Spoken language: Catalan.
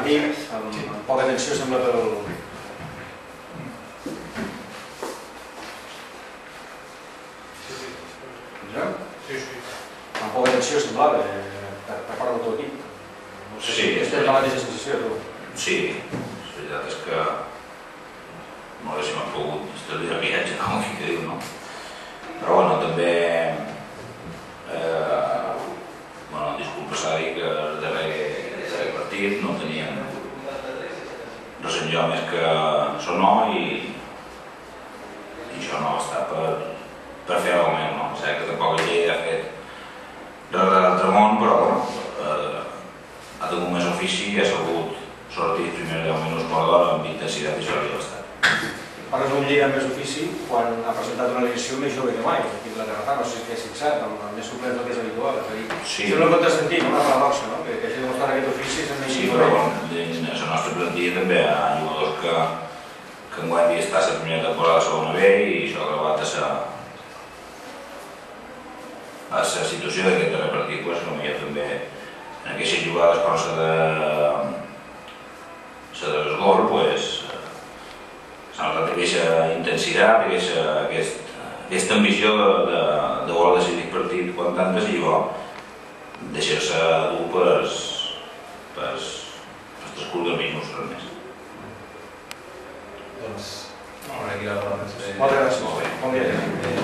partit, amb poca tensió sembla pel... Amb poca tensió semblava per part del teu equip. Sí. Aquesta és la mateixa sensació, tu? Sí, la veritat és que no haguéssim pogut establir el viatge, com que diu, no? Però bueno, també disculpa s'ha de dir que el darrer partit no teníem res en jo més que sonor i això no està per fer alguna cosa, no? O sigui que tampoc ell ha fet res de l'altre món, però bueno, ha tingut més ofici i ha sabut sortir els primers 10 minuts per l'hora amb intensitat i servir l'estat. Parles d'un llibre amb més ofici quan ha presentat una alineació més jove que mai, aquí a la Terra, no sé si és fixat, amb més suplents del que és habitual, és a dir, sembla un contrasentit, una paradoxa, no? Que hagi demostrat aquest ofici és més Sí, però dins la nostra plantilla també hi ha jugadors que enguany havia estat la primera temporada a segona B i això ha acabat a la situació d'aquest darrer partit, com hi ha també en aquestes jugades quan s'ha de gol, s'ha notat aquesta intensitat, aquesta ambició de voler decidir el partit quan tantes i deixar-se dur per transcurs de minuts, res més. Doncs, ara aquí la Moltes gràcies. Bon dia.